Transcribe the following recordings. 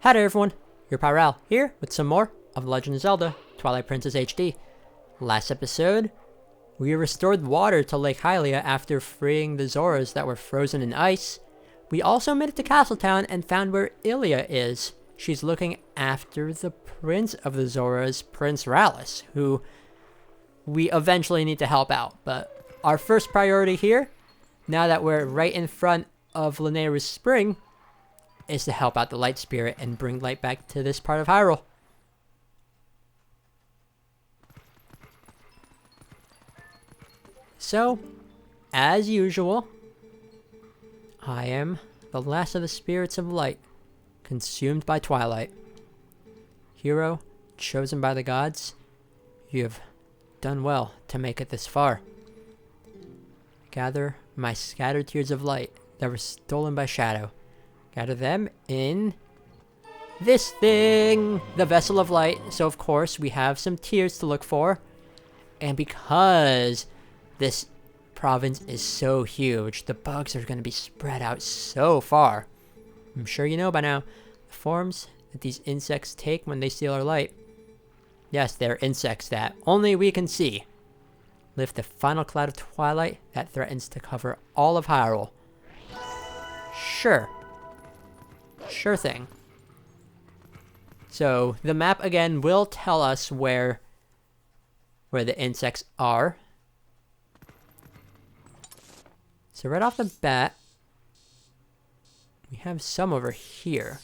Hi there everyone, your Pyral here with some more of The Legend of Zelda, Twilight Princess HD. Last episode, we restored water to Lake Hylia after freeing the Zoras that were frozen in ice. We also made it to Castletown and found where Ilia is. She's looking after the Prince of the Zoras, Prince Rallis, who we eventually need to help out. But our first priority here, now that we're right in front of Lanayru's Spring, is to help out the Light Spirit and bring light back to this part of Hyrule. So, as usual, I am the last of the spirits of light, consumed by Twilight. Hero, chosen by the gods, you have done well to make it this far. Gather my scattered tears of light that were stolen by Shadow. Gather them in this thing, the Vessel of Light. So of course we have some tears to look for. And because this province is so huge, the bugs are going to be spread out so far. I'm sure you know by now the forms that these insects take when they steal our light. Yes, they're insects that only we can see. Lift the final cloud of twilight that threatens to cover all of Hyrule. Sure. Sure thing. So the map again will tell us where the insects are. So right off the bat, we have some over here.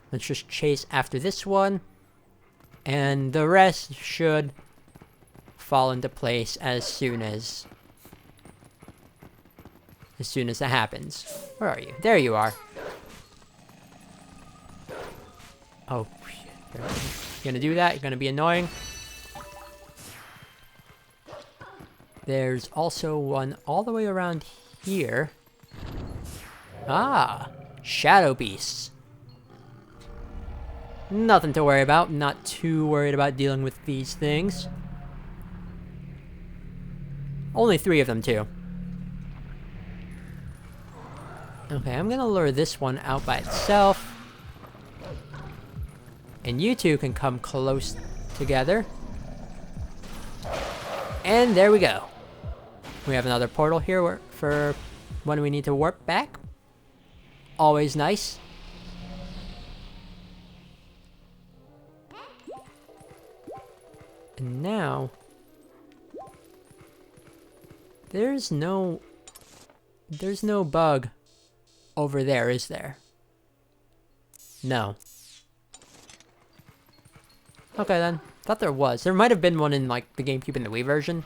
Let's just chase after this one, and the rest should fall into place as soon as that happens. Where are you? There you are. Oh, you're gonna do that? You're gonna be annoying? There's also one all the way around here. Ah, shadow beasts. Nothing to worry about. Not too worried about dealing with these things. Only 3 of them too. Okay, I'm gonna lure this one out by itself. And you two can come close together. And there we go. We have another portal here for when we need to warp back. Always nice. And now, there's no bug over there, is there? No. Okay then. Thought there was. There might have been one in like the GameCube and the Wii version.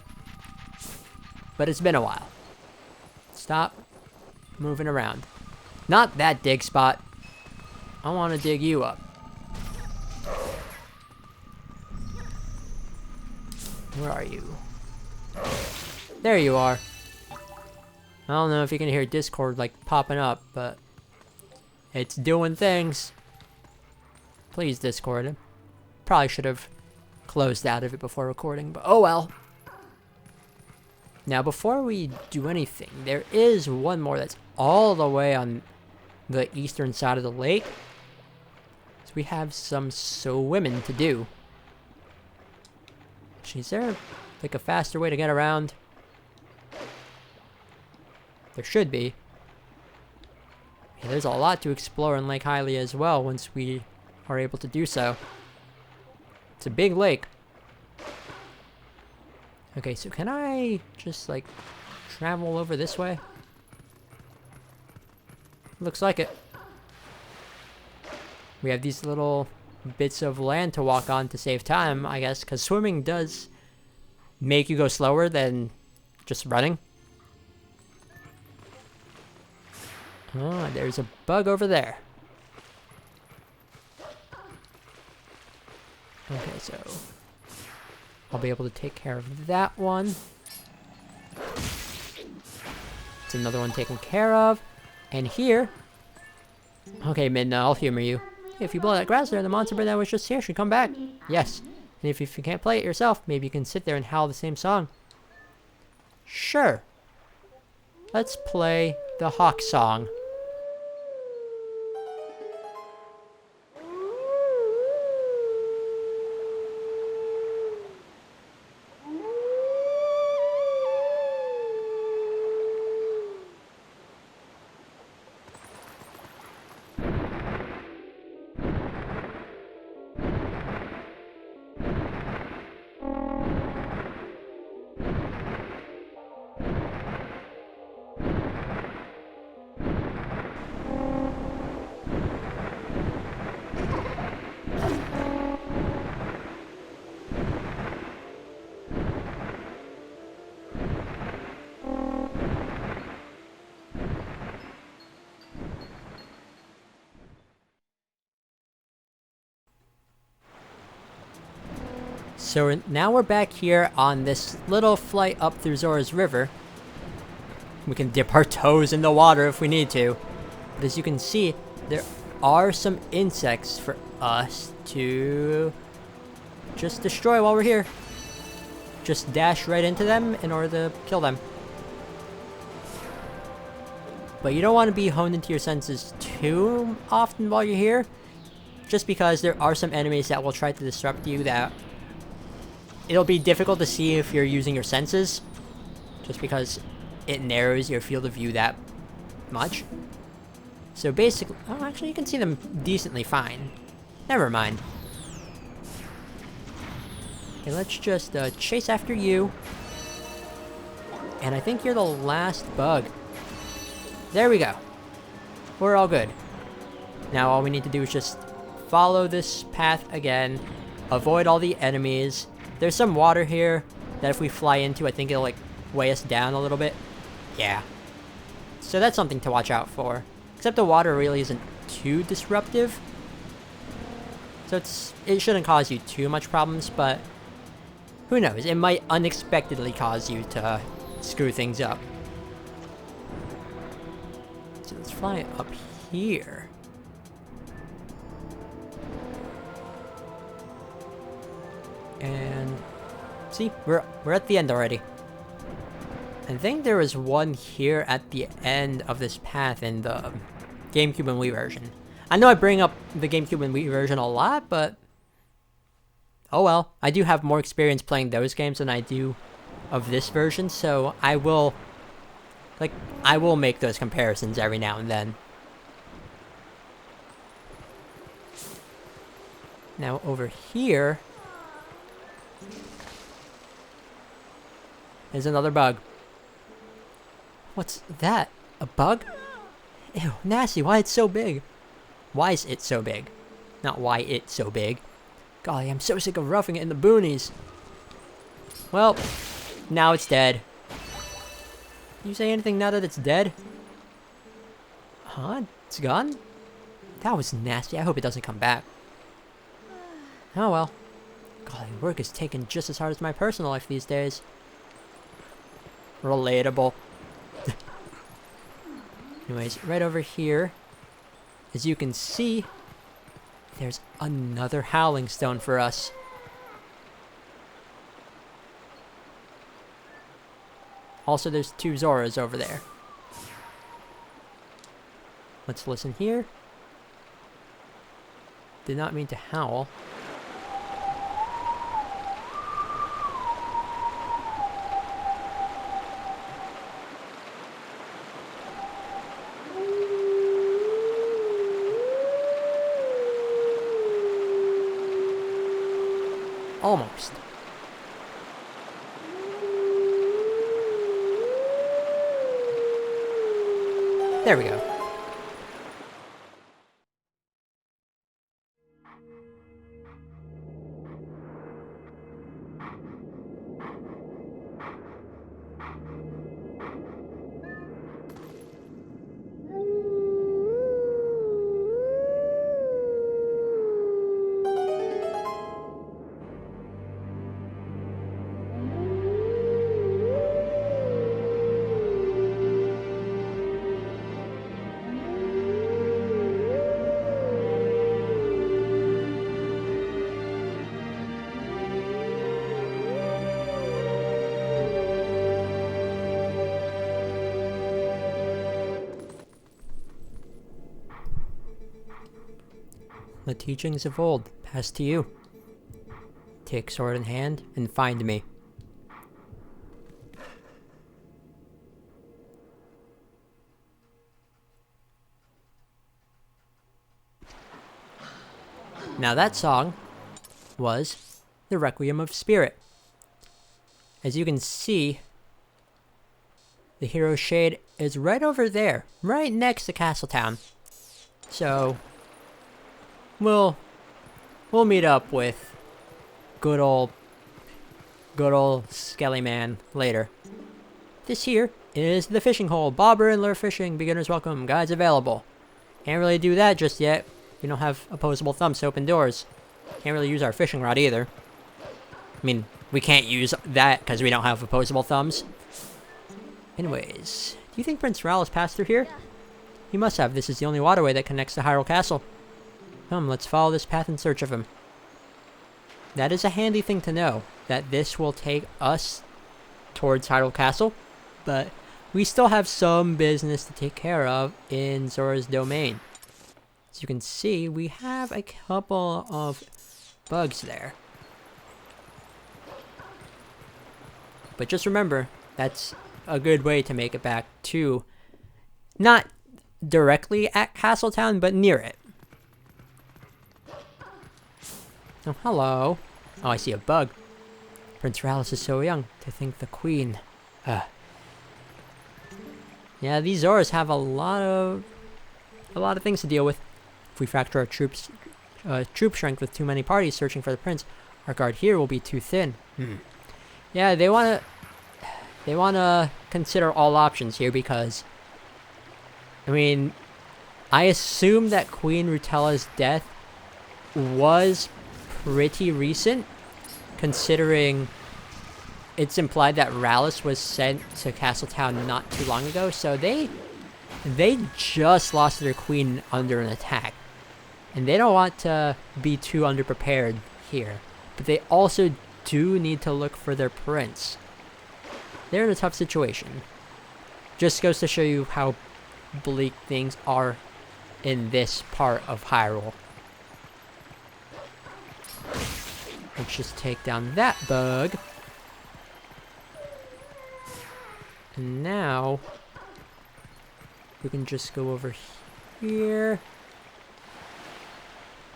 But it's been a while. Stop moving around. Not that dig spot. I want to dig you up. Where are you? There you are. I don't know if you can hear Discord like popping up, but it's doing things. Please, Discord. Probably should have closed out of it before recording, but oh well. Now, before we do anything, there is one more that's all the way on the eastern side of the lake. So we have some swimming to do. Is there like a faster way to get around? There should be. Yeah, there's a lot to explore in Lake Hylia as well once we are able to do so. It's a big lake. Okay, so can I just like travel over this way? Looks like it. We have these little bits of land to walk on to save time, I guess, because swimming does make you go slower than just running. Oh, there's a bug over there. Okay, so I'll be able to take care of that one. It's another one taken care of. And here... Okay, Midna, I'll humor you. If you blow that grass there, the monster bird that was just here should come back. Yes. And if you can't play it yourself, maybe you can sit there and howl the same song. Sure. Let's play the hawk song. So now we're back here on this little flight up through Zora's River. We can dip our toes in the water if we need to. But as you can see, there are some insects for us to just destroy while we're here. Just dash right into them in order to kill them. But you don't want to be honed into your senses too often while you're here. Just because there are some enemies that will try to disrupt you that it'll be difficult to see if you're using your senses. Just because it narrows your field of view that much. So basically, oh, actually you can see them decently fine. Never mind. Okay, let's just chase after you. And I think you're the last bug. There we go. We're all good. Now all we need to do is just follow this path again. Avoid all the enemies. There's some water here that if we fly into, I think it'll like weigh us down a little bit. Yeah. So that's something to watch out for. Except the water really isn't too disruptive. So it shouldn't cause you too much problems, but who knows? It might unexpectedly cause you to screw things up. So let's fly up here. And see, we're at the end already. I think there was one here at the end of this path in the GameCube and Wii version. I know I bring up the GameCube and Wii version a lot, but oh well. I do have more experience playing those games than I do of this version, so I will make those comparisons every now and then. Now over here is another bug. What's that? A bug? Ew, nasty. Why it's so big? Why is it so big? Not why it's so big. Golly, I'm so sick of roughing it in the boonies. Well, now it's dead. You say anything now that it's dead? Huh? It's gone? That was nasty. I hope it doesn't come back. Oh well. Golly, work is taking just as hard as my personal life these days. Relatable. Anyways, right over here, as you can see, there's another Howling Stone for us. Also, there's 2 Zoras over there. Let's listen here. Did not mean to howl. Almost. There we go. The teachings of old, passed to you. Take sword in hand and find me. Now that song was the Requiem of Spirit. As you can see, the hero shade is right over there, right next to Castletown. So we'll meet up with good old Skelly Man later. This here is the fishing hole. Bobber and lure fishing. Beginners welcome. Guides available. Can't really do that just yet. We don't have opposable thumbs to open doors. Can't really use our fishing rod either. I mean, we can't use that because we don't have opposable thumbs. Anyways, do you think Prince Ral has passed through here? He must have. This is the only waterway that connects to Hyrule Castle. Let's follow this path in search of him. That is a handy thing to know, that this will take us towards Hyrule Castle, but we still have some business to take care of in Zora's domain. As you can see, we have a couple of bugs there. But just remember, that's a good way to make it back to, not directly at Castletown, but near it. Oh, hello. Oh, I see a bug. Prince Ralis is so young. To think the queen. Yeah, these Zoras have a lot of things to deal with. If we fracture our troop strength with too many parties searching for the prince, our guard here will be too thin. Yeah, they wanna consider all options here because, I mean, I assume that Queen Rutella's death was pretty recent, considering it's implied that Ralis was sent to Castletown not too long ago, so they just lost their queen under an attack. And they don't want to be too underprepared here. But they also do need to look for their prince. They're in a tough situation. Just goes to show you how bleak things are in this part of Hyrule. Let's just take down that bug. And now we can just go over here.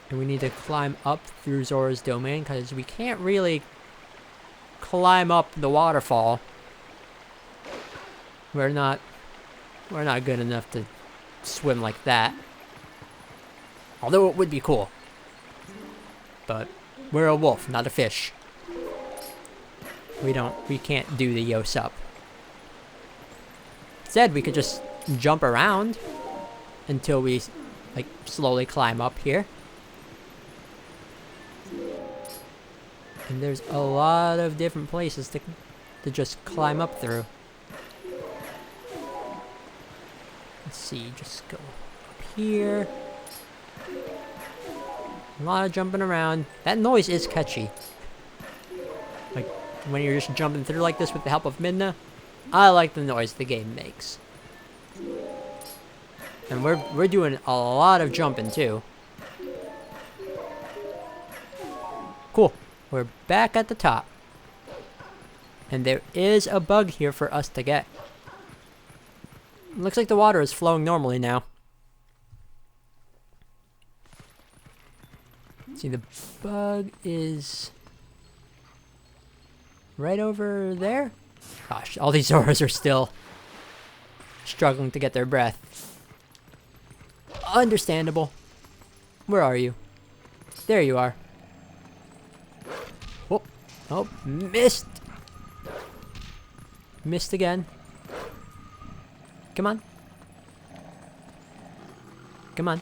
And we need to climb up through Zora's domain because we can't really climb up the waterfall. We're not good enough to swim like that. Although it would be cool. But we're a wolf, not a fish. We can't do the Yos up. Instead, we could just jump around until we like slowly climb up here. And there's a lot of different places to just climb up through. Let's see, just go up here. A lot of jumping around. That noise is catchy. Like, when you're just jumping through like this with the help of Midna, I like the noise the game makes. And we're doing a lot of jumping too. Cool. We're back at the top. And there is a bug here for us to get. Looks like the water is flowing normally now. See, the bug is right over there. Gosh, all these Zoras are still struggling to get their breath. Understandable. Where are you? There you are. Oh, oh, missed. Missed again. Come on. Come on.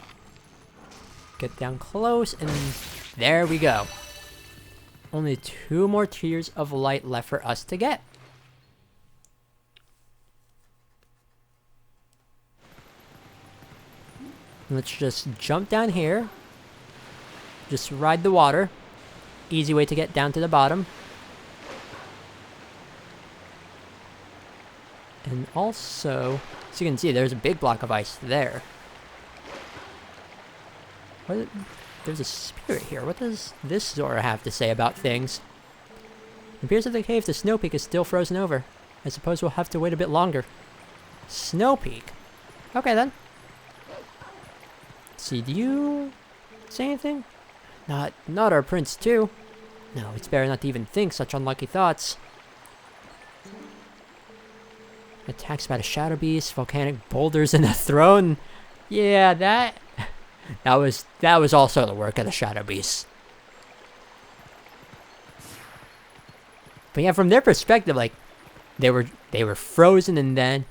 Get down close, and there we go. Only 2 more tiers of light left for us to get. Let's just jump down here. Just ride the water. Easy way to get down to the bottom. And also, as you can see, there's a big block of ice there. There's a spirit here. What does this Zora have to say about things? It appears that the cave to Snow Peak is still frozen over. I suppose we'll have to wait a bit longer. Snow Peak? Okay then. Let's see, do you say anything? Not our prince too. No, it's better not to even think such unlucky thoughts. Attacks by the Shadow Beast, volcanic boulders, and a throne. Yeah, that was also the work of the Shadow Beast. But yeah, from their perspective, like they were frozen, and then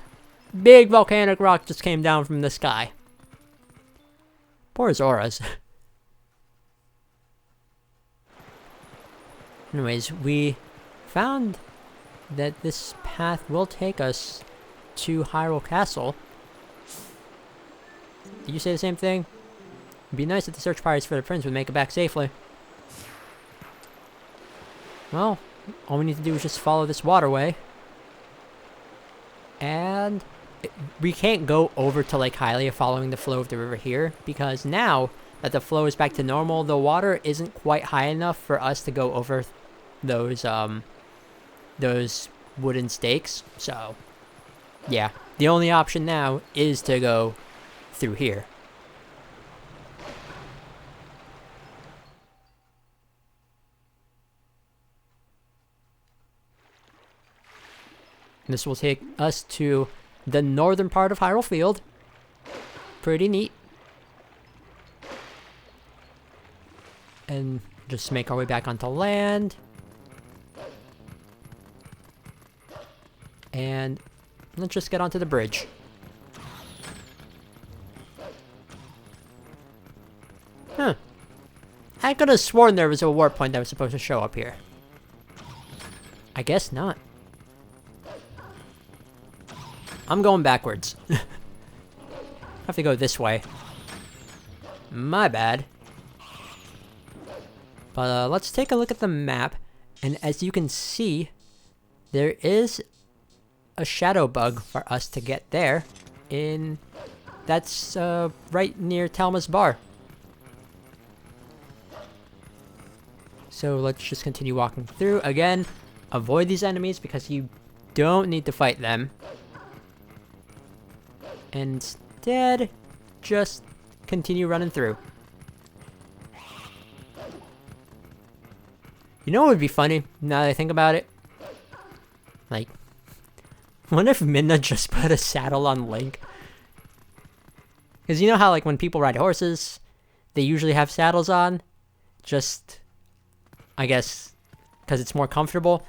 big volcanic rock just came down from the sky. Poor Zoras. Anyways, we found that this path will take us to Hyrule Castle. Did you say the same thing? It'd be nice if the search parties for the prince would make it back safely. Well, all we need to do is just follow this waterway. And we can't go over to Lake Hylia following the flow of the river here, because now that the flow is back to normal, the water isn't quite high enough for us to go over those wooden stakes. So, yeah, the only option now is to go through here. This will take us to the northern part of Hyrule Field. Pretty neat. And just make our way back onto land. And let's just get onto the bridge. Huh. I could have sworn there was a warp point that was supposed to show up here. I guess not. I'm going backwards. I have to go this way. My bad. But let's take a look at the map. And as you can see, there is a shadow bug for us to get there. That's right near Talma's Bar. So let's just continue walking through. Again, avoid these enemies because you don't need to fight them. Instead, just continue running through. You know what would be funny, now that I think about it? Like, what if Midna just put a saddle on Link? Because you know how, like, when people ride horses, they usually have saddles on? Just, I guess, because it's more comfortable.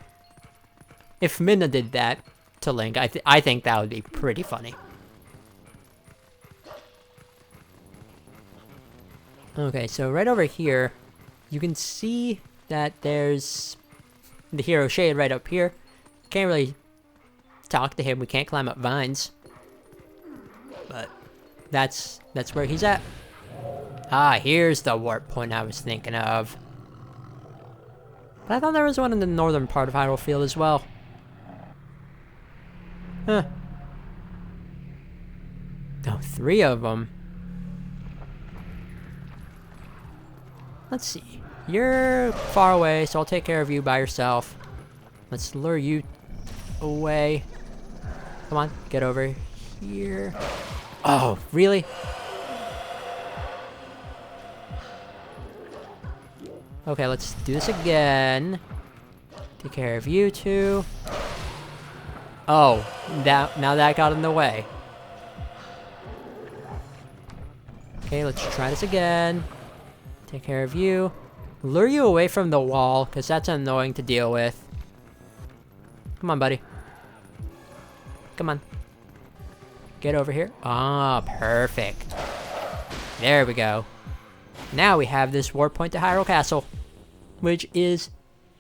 If Midna did that to Link, I think that would be pretty funny. Okay, so right over here, you can see that there's the hero shade right up here. Can't really talk to him. We can't climb up vines. But that's where he's at. Ah, here's the warp point I was thinking of. But I thought there was one in the northern part of Hyrule Field as well. Huh. Oh, 3 of them. Let's see. You're far away, so I'll take care of you by yourself. Let's lure you away. Come on, get over here. Oh, really? Okay, let's do this again. Take care of you two. Oh, now that got in the way. Okay, let's try this again. Take care of you. Lure you away from the wall, because that's annoying to deal with. Come on, buddy. Come on. Get over here. Ah, perfect. There we go. Now we have this warp point to Hyrule Castle, which is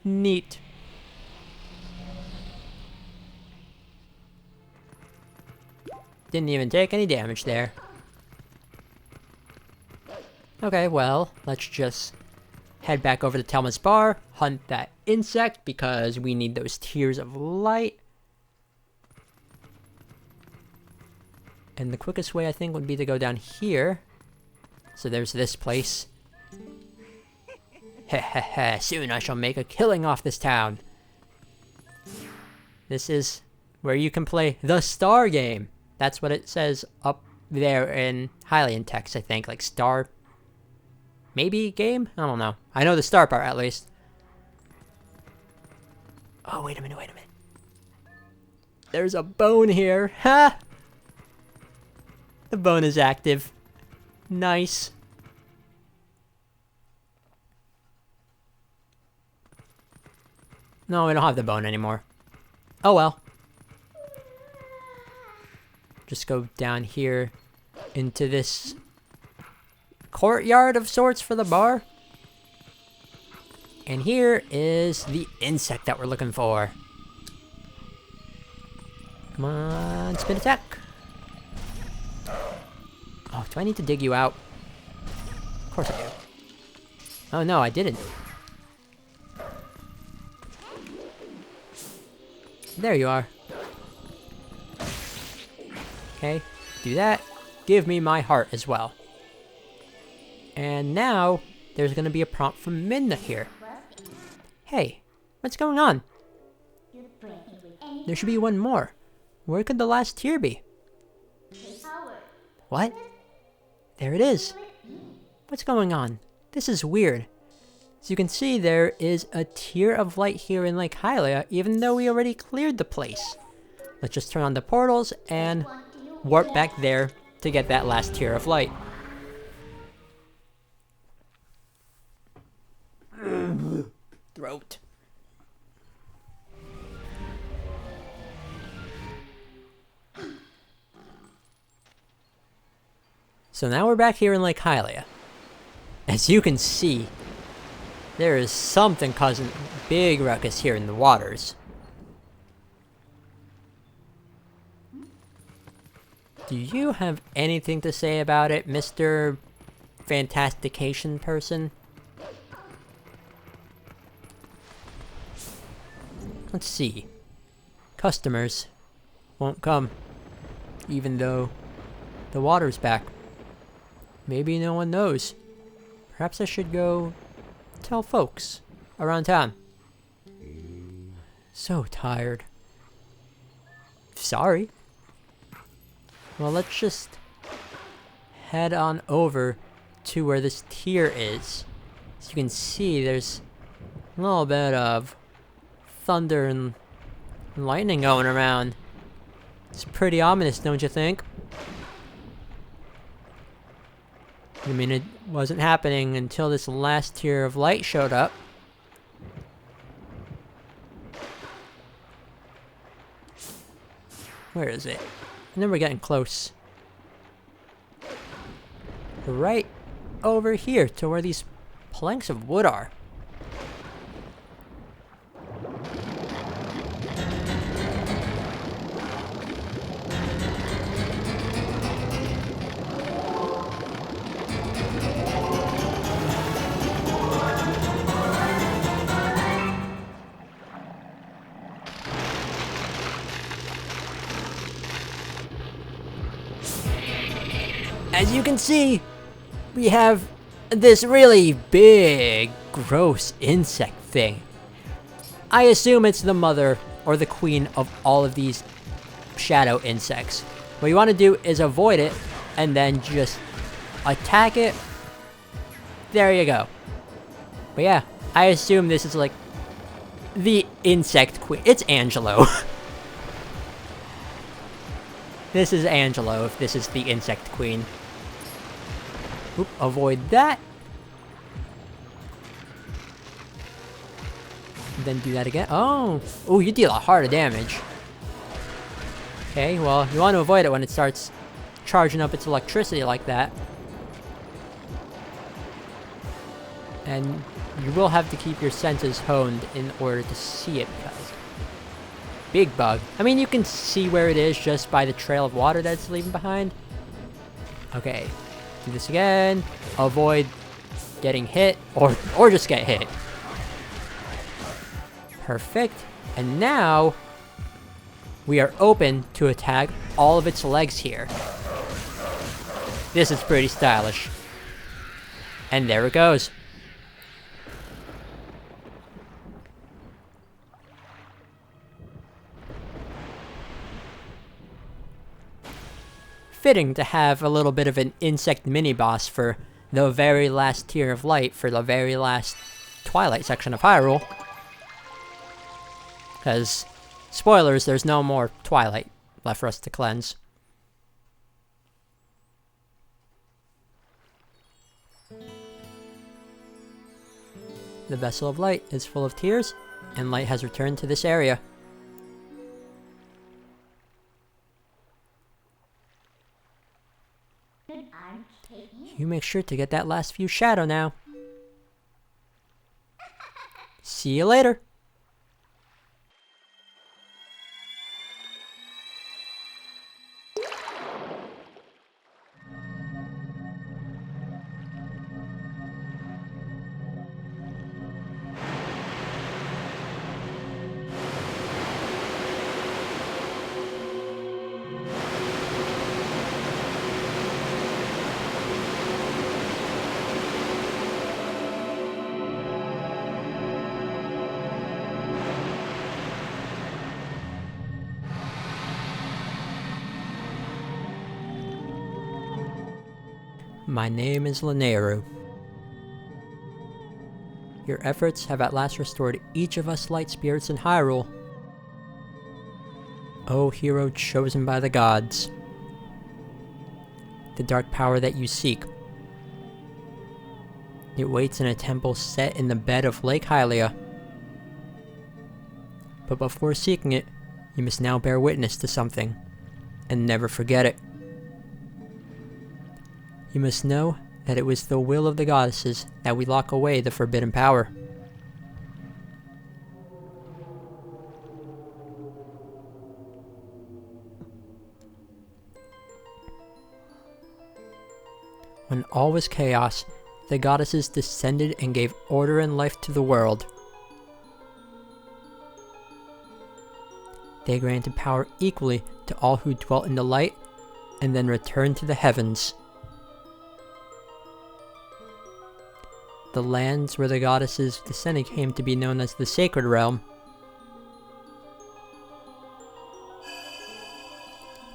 neat. Didn't even take any damage there. Okay, well, let's just head back over to Talma's Bar, hunt that insect, because we need those tears of light. And the quickest way, I think, would be to go down here. So there's this place. Heh, soon I shall make a killing off this town. This is where you can play the Star game. That's what it says up there in Hylian text, I think. Like Star... maybe game? I don't know. I know the Star part, at least. Oh, wait a minute. There's a bone here. Ha! The bone is active. Nice. No, we don't have the bone anymore. Oh well. Just go down here into this courtyard of sorts for the bar. And here is the insect that we're looking for. Come on, spin attack. Oh, do I need to dig you out? Of course I do. Oh no, I didn't. There you are. Okay, do that. Give me my heart as well. And now, there's gonna be a prompt from Minna here. Hey, what's going on? There should be one more. Where could the last tier be? What? There it is. What's going on? This is weird. As you can see, there is a tier of light here in Lake Hylia, even though we already cleared the place. Let's just turn on the portals and warp back there to get that last tier of light. Throat. So now we're back here in Lake Hylia. As you can see, there is something causing big ruckus here in the waters. Do you have anything to say about it, Mr. Fantastication person? Let's see. Customers won't come, even though the water's back. Maybe no one knows. Perhaps I should go tell folks around town. So tired. Sorry. Well, let's just head on over to where this tier is. As you can see, there's a little bit of thunder and lightning going around. It's pretty ominous, don't you think? I mean, it wasn't happening until this last tier of light showed up. Where is it? And then we're getting close. Right over here to where these planks of wood are. As you can see, we have this really big, gross insect thing. I assume it's the mother or the queen of all of these shadow insects. What you want to do is avoid it and then just attack it. There you go. But yeah, I assume this is like the insect queen. It's Angelo. This is Angelo if this is the insect queen. Oop, avoid that. Then do that again. Oh, you deal a heart of damage. Okay, well, you want to avoid it when it starts charging up its electricity like that. And you will have to keep your senses honed in order to see it, because big bug. I mean, you can see where it is just by the trail of water that it's leaving behind. Okay, do this again. Avoid getting hit, or just get hit. Perfect. And now we are open to attack all of its legs here. This is pretty stylish. And there it goes. Fitting to have a little bit of an insect mini-boss for the very last tier of light, for the very last Twilight section of Hyrule. Because, spoilers, there's no more Twilight left for us to cleanse. The Vessel of Light is full of tears, and light has returned to this area. You make sure to get that last few shadow now. See you later. My name is Linearu. Your efforts have at last restored each of us light spirits in Hyrule. O hero chosen by the gods. The dark power that you seek. It waits in a temple set in the bed of Lake Hylia. But before seeking it, you must now bear witness to something, and never forget it. You must know that it was the will of the goddesses that we lock away the forbidden power. When all was chaos, the goddesses descended and gave order and life to the world. They granted power equally to all who dwelt in the light, and then returned to the heavens. The lands where the goddesses descended came to be known as the Sacred Realm.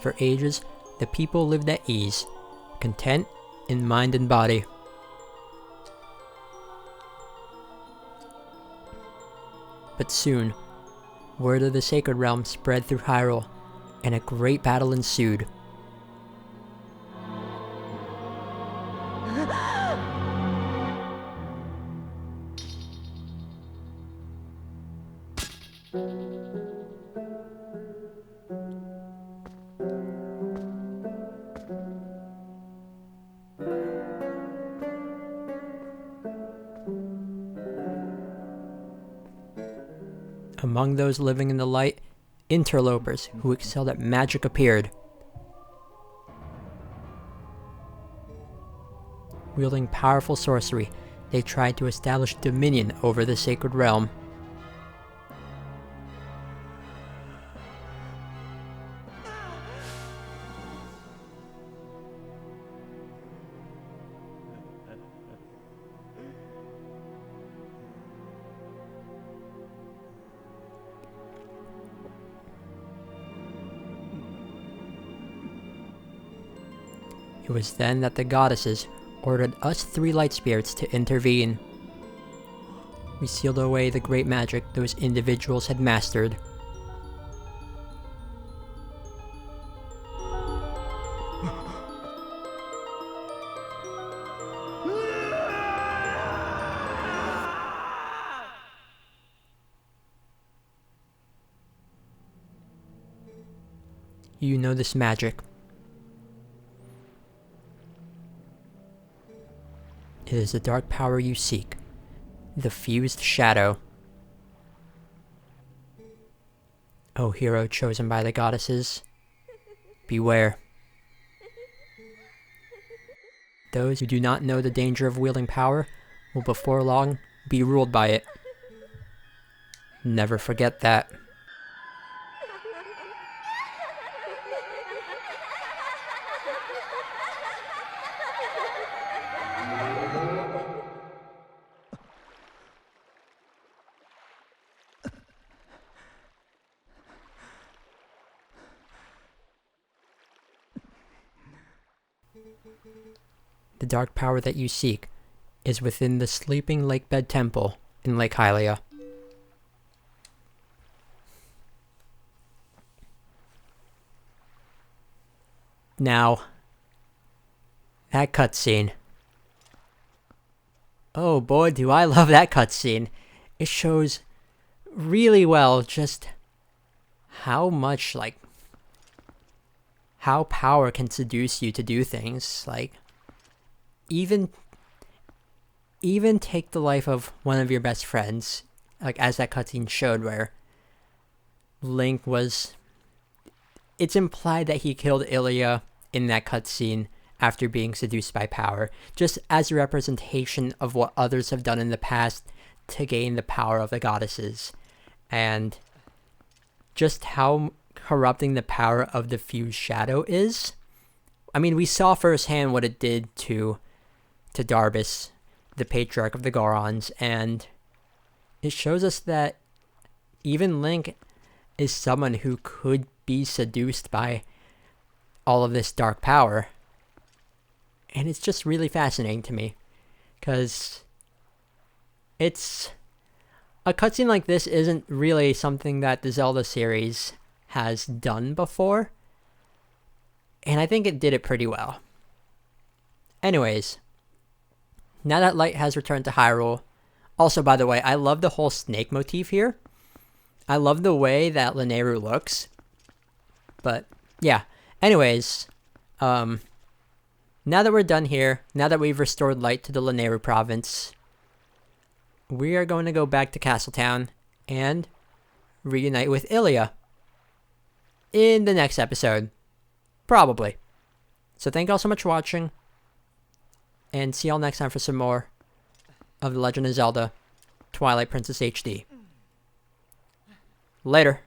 For ages, the people lived at ease, content in mind and body. But soon, word of the Sacred Realm spread through Hyrule, and a great battle ensued. Among those living in the light, interlopers who excelled at magic appeared. Wielding powerful sorcery, they tried to establish dominion over the Sacred Realm. It was then that the goddesses ordered us three light spirits to intervene. We sealed away the great magic those individuals had mastered. You know this magic. It is the dark power you seek, the fused shadow. O hero chosen by the goddesses, beware. Those who do not know the danger of wielding power will before long be ruled by it. Never forget that. The dark power that you seek is within the Sleeping Lakebed Temple in Lake Hylia. Now, that cutscene. Oh boy, do I love that cutscene. It shows really well just how much, how power can seduce you to do things. Even take the life of one of your best friends. like as that cutscene showed, where Link was. It's implied that he killed Ilya in that cutscene after being seduced by power, just as a representation of what others have done in the past to gain the power of the goddesses, and just how corrupting the power of the fused shadow is. I mean, we saw firsthand what it did to Darbus, the patriarch of the Gorons, and it shows us that even Link is someone who could be seduced by all of this dark power. And it's just really fascinating to me, because it's a cutscene like this isn't really something that the Zelda series has done before, and I think it did it pretty well. Anyways, now that Light has returned to Hyrule, also, by the way, I love the whole snake motif here. I love the way that Lanayru looks. But, yeah. Anyways, now that we're done here, now that we've restored Light to the Lanayru province, we are going to go back to Castletown and reunite with Ilya in the next episode. Probably. So thank you all so much for watching, and see y'all next time for some more of The Legend of Zelda Twilight Princess HD. Later.